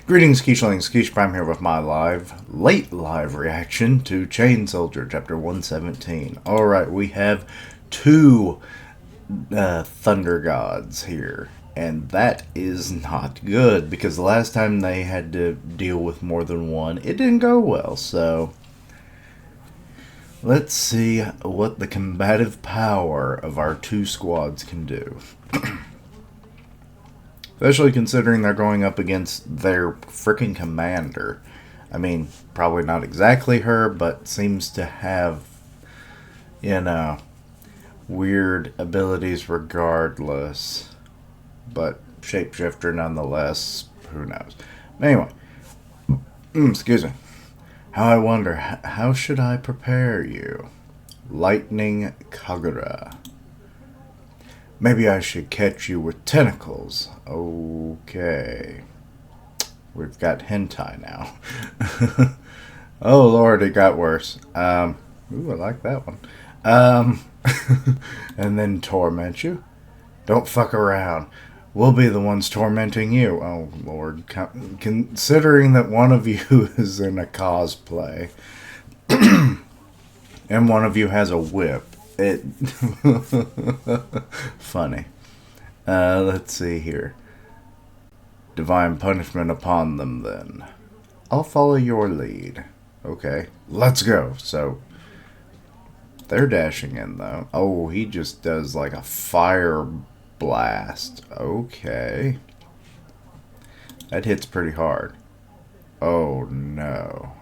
Greetings, Keishlings. Keish Prime here with my late live reaction to Chain Soldier, Chapter 117. Alright, we have two Thunder Gods here, and that is not good, because the last time they had to deal with more than one, it didn't go well, so let's see what the combative power of our two squads can do. Especially considering they're going up against their freaking commander. I mean, probably not exactly her, but seems to have, weird abilities regardless. But shapeshifter nonetheless. Who knows? Anyway. Excuse me. How I wonder, how should I prepare you? Lightning Kagura. Maybe I should catch you with tentacles. Okay. We've got hentai now. Oh, Lord, it got worse. Ooh, I like that one. And then torment you. Don't fuck around. We'll be the ones tormenting you. Oh, Lord. Considering that one of you is in a cosplay. And one of you has a whip. Funny. Let's see here. Divine punishment upon them, then. I'll follow your lead. Okay, let's go. So, they're dashing in, though. Oh, he just does like a fire blast. Okay. That hits pretty hard. Oh, no.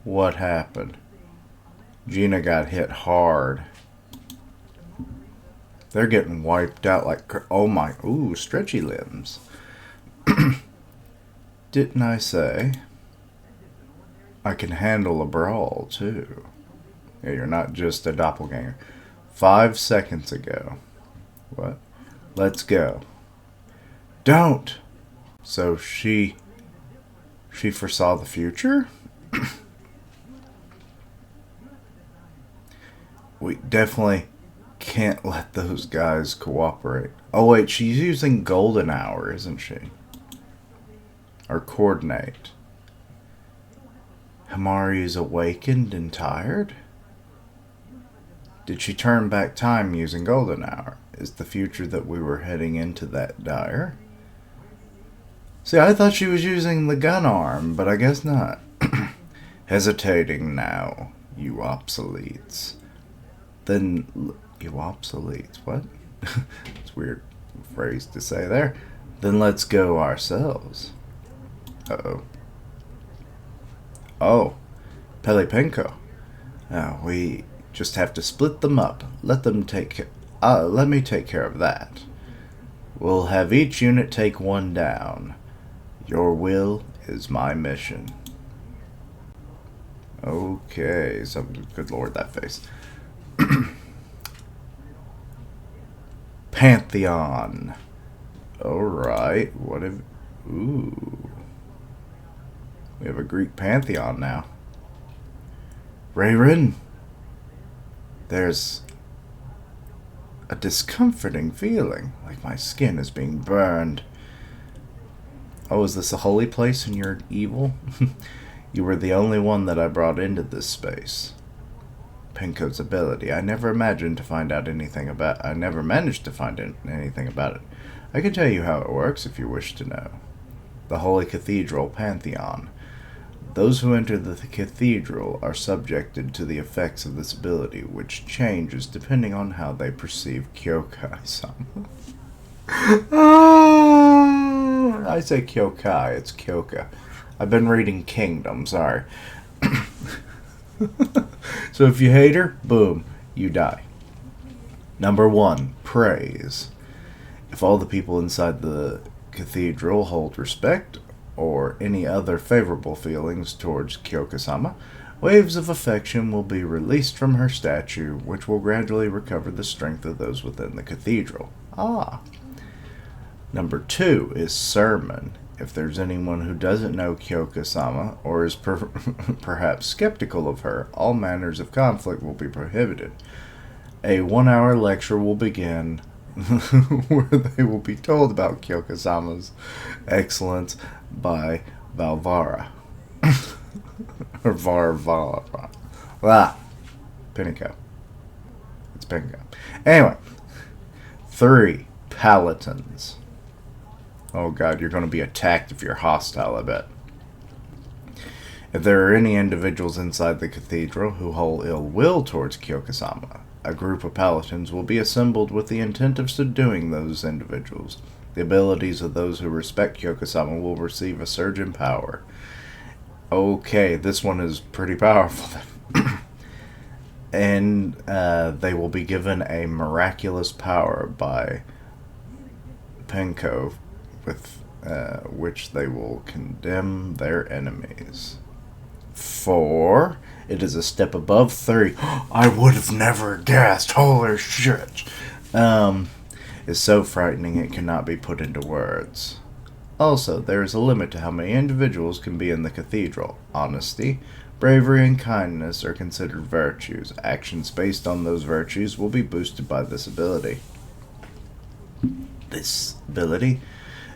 What happened? Gina got hit hard. They're getting wiped out like... Oh my... Ooh, stretchy limbs. Didn't I say I can handle a brawl, too? Yeah, you're not just a doppelganger. 5 seconds ago. What? Let's go. Don't! So she foresaw the future? We definitely can't let those guys cooperate. Oh wait, she's using golden hour, isn't she? Or coordinate. Himari is awakened and tired? Did she turn back time using golden hour? Is the future that we were heading into that dire? See, I thought she was using the gun arm, but I guess not. Hesitating now, you obsoletes. Then, you obsoletes, what? It's a weird phrase to say there. Then let's go ourselves. Uh-oh. Oh, Pilipenko. We just have to split them up. Let me take care of that. We'll have each unit take one down. Your will is my mission. Okay, so good lord, that face. Pantheon. Alright, what if... Ooh. We have a Greek pantheon now. Rayrin. There's a discomforting feeling, like my skin is being burned. Oh, is this a holy place and you're evil? You were the only one that I brought into this space. Penko's ability. I never managed to find anything about it. I can tell you how it works if you wish to know. The Holy Cathedral Pantheon. Those who enter the cathedral are subjected to the effects of this ability, which changes depending on how they perceive Kyokai-sama. I say Kyokai, it's Kyoka. I've been reading Kingdom, sorry. So if you hate her, boom, you die. Number 1, praise. If all the people inside the cathedral hold respect or any other favorable feelings towards Kyoka-sama, waves of affection will be released from her statue, which will gradually recover the strength of those within the cathedral. Ah. Number 2 is sermon. If there's anyone who doesn't know Kyoka-sama or is perhaps skeptical of her, all manners of conflict will be prohibited. A 1-hour lecture will begin where they will be told about Kyokusama's excellence by Valvara. Or Varvara. Ah, Pinico. It's Pinko. Anyway, 3 Paladins. Oh god, you're going to be attacked if you're hostile, I bet. If there are any individuals inside the cathedral who hold ill will towards Kyokusama, a group of paladins will be assembled with the intent of subduing those individuals. The abilities of those who respect Kyokusama will receive a surge in power. Okay, this one is pretty powerful. And they will be given a miraculous power by Penko, with which they will condemn their enemies. 4. It is a step above 3. I would have never guessed. Holy shit. Is so frightening it cannot be put into words. Also, there is a limit to how many individuals can be in the cathedral. Honesty, bravery, and kindness are considered virtues. Actions based on those virtues will be boosted by this ability. This ability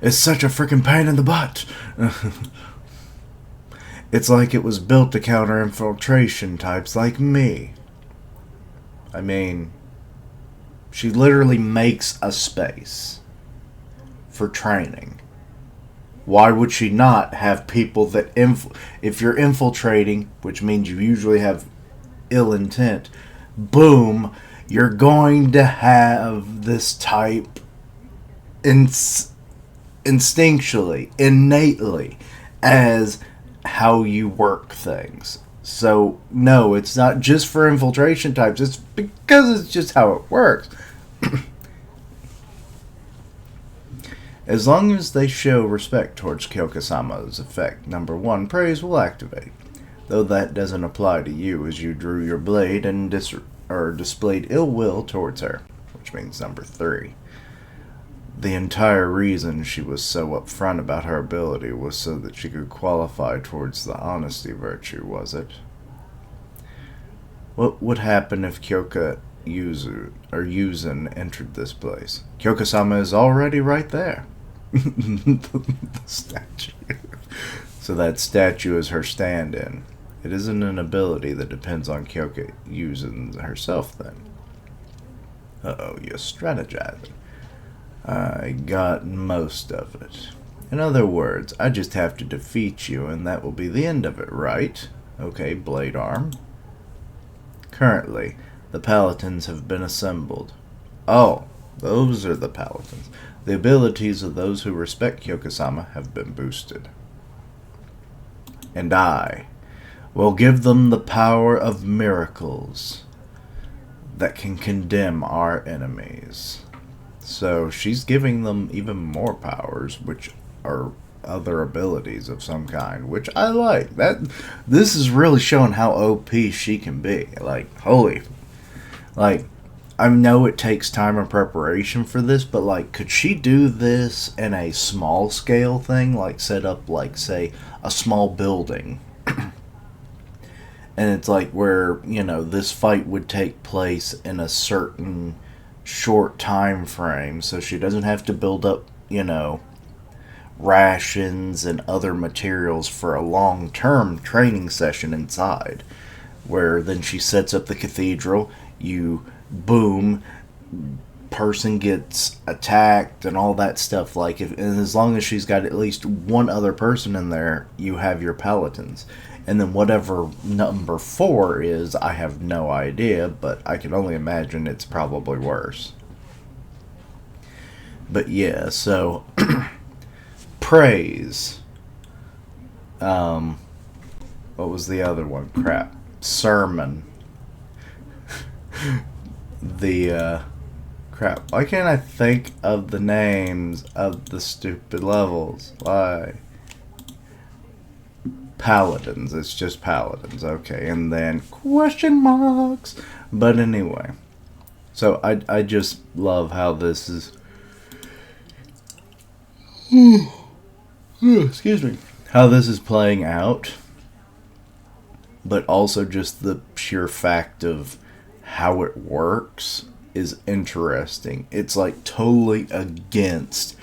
is such a freaking pain in the butt. It's like it was built to counter infiltration types like me. I mean, she literally makes a space for training. Why would she not have people that if you're infiltrating, which means you usually have ill intent, boom, you're going to have this type instinctually, innately, as how you work things. So, no, it's not just for infiltration types. It's because it's just how it works. As long as they show respect towards Kyokusama's effect, number 1, praise will activate. Though that doesn't apply to you, as you drew your blade and displayed ill will towards her, which means number 3. The entire reason she was so upfront about her ability was so that she could qualify towards the honesty virtue, was it? What would happen if Kyoka Yuzun entered this place? Kyokusama is already right there. The statue. So that statue is her stand-in. It isn't an ability that depends on Kyoka Yuzun herself, then. Uh-oh, you're strategizing. I got most of it. In other words, I just have to defeat you, and that will be the end of it, right? Okay, blade arm. Currently, the paladins have been assembled. Oh, those are the paladins. The abilities of those who respect Kyokusama have been boosted. And I will give them the power of miracles that can condemn our enemies. So she's giving them even more powers, which are other abilities of some kind, which I like. This is really showing how OP she can be. Like, holy. Like, I know it takes time and preparation for this, but like, could she do this in a small scale thing? Like, set up, like, say, a small building. And it's like where, this fight would take place in a certain short time frame, so she doesn't have to build up, rations and other materials for a long-term training session inside, where then she sets up the cathedral, boom, person gets attacked and all that stuff. Like, and as long as she's got at least one other person in there, you have your paladins. And then whatever number 4 is, I have no idea, but I can only imagine it's probably worse. But yeah, so praise. What was the other one? Crap. Sermon. Crap. Why can't I think of the names of the stupid levels? Why? Paladins. It's just paladins. Okay, and then question marks. But anyway. So I just love how this is... excuse me. How this is playing out. But also just the pure fact of how it works is interesting. It's like totally against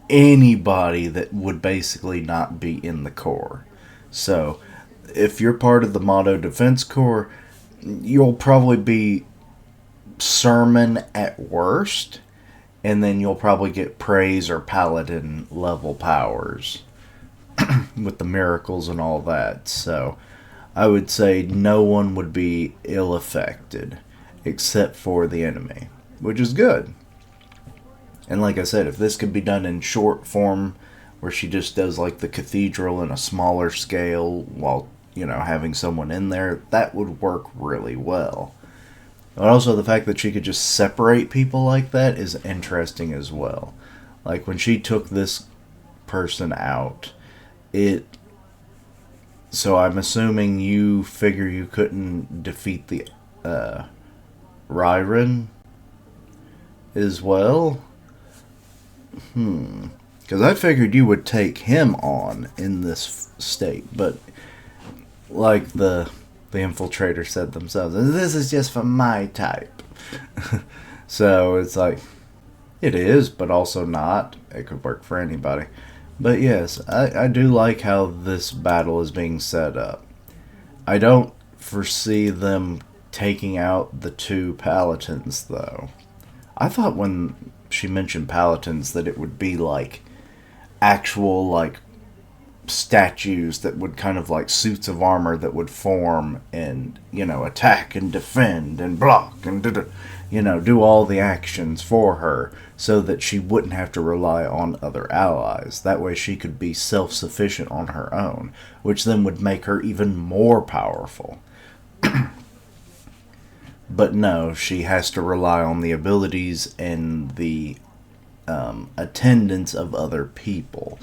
anybody that would basically not be in the Corps. So, if you're part of the Mato Defense Corps, you'll probably be Sermon at worst, and then you'll probably get praise or paladin level powers with the miracles and all that. So, I would say no one would be ill affected except for the enemy, which is good. And like I said, if this could be done in short form, where she just does like the cathedral in a smaller scale while, having someone in there, that would work really well. But also the fact that she could just separate people like that is interesting as well. Like when she took this person out, so I'm assuming you figure you couldn't defeat the Ryren as well? Because I figured you would take him on in this state, but like the infiltrator said themselves, this is just for my type. So it's like, it is, but also not. It could work for anybody. But yes, I do like how this battle is being set up. I don't foresee them taking out the two paladins, though. I thought when she mentioned paladins that it would be like actual like statues that would kind of like suits of armor that would form and attack and defend and block and do all the actions for her so that she wouldn't have to rely on other allies. That way she could be self-sufficient on her own, which then would make her even more powerful. But no, she has to rely on the abilities and the attendance of other people,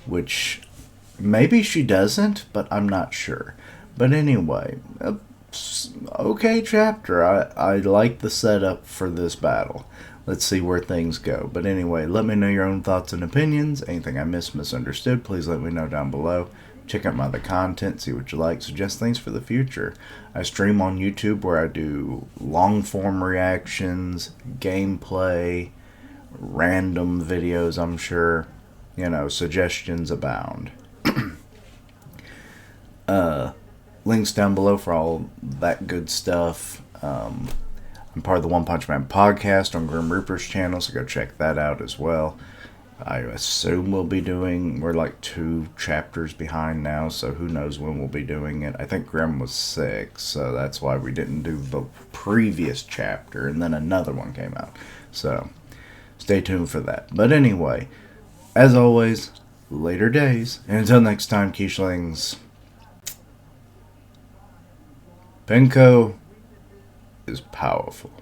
which maybe she doesn't, but I'm not sure. But anyway, okay chapter. I like the setup for this battle. Let's see where things go. But anyway, let me know your own thoughts and opinions. Anything I misunderstood, please let me know down below. Check out my other content, see what you like, suggest things for the future. I stream on YouTube where I do long-form reactions, gameplay, random videos, I'm sure. Suggestions abound. Links down below for all that good stuff. I'm part of the One Punch Man podcast on Grim Reaper's channel, so go check that out as well. I assume we're like 2 chapters behind now, so who knows when we'll be doing it. I think Grim was 6, so that's why we didn't do the previous chapter, and then another one came out. So, stay tuned for that. But anyway, as always, later days, and until next time, Quichling, Pilipenko is powerful.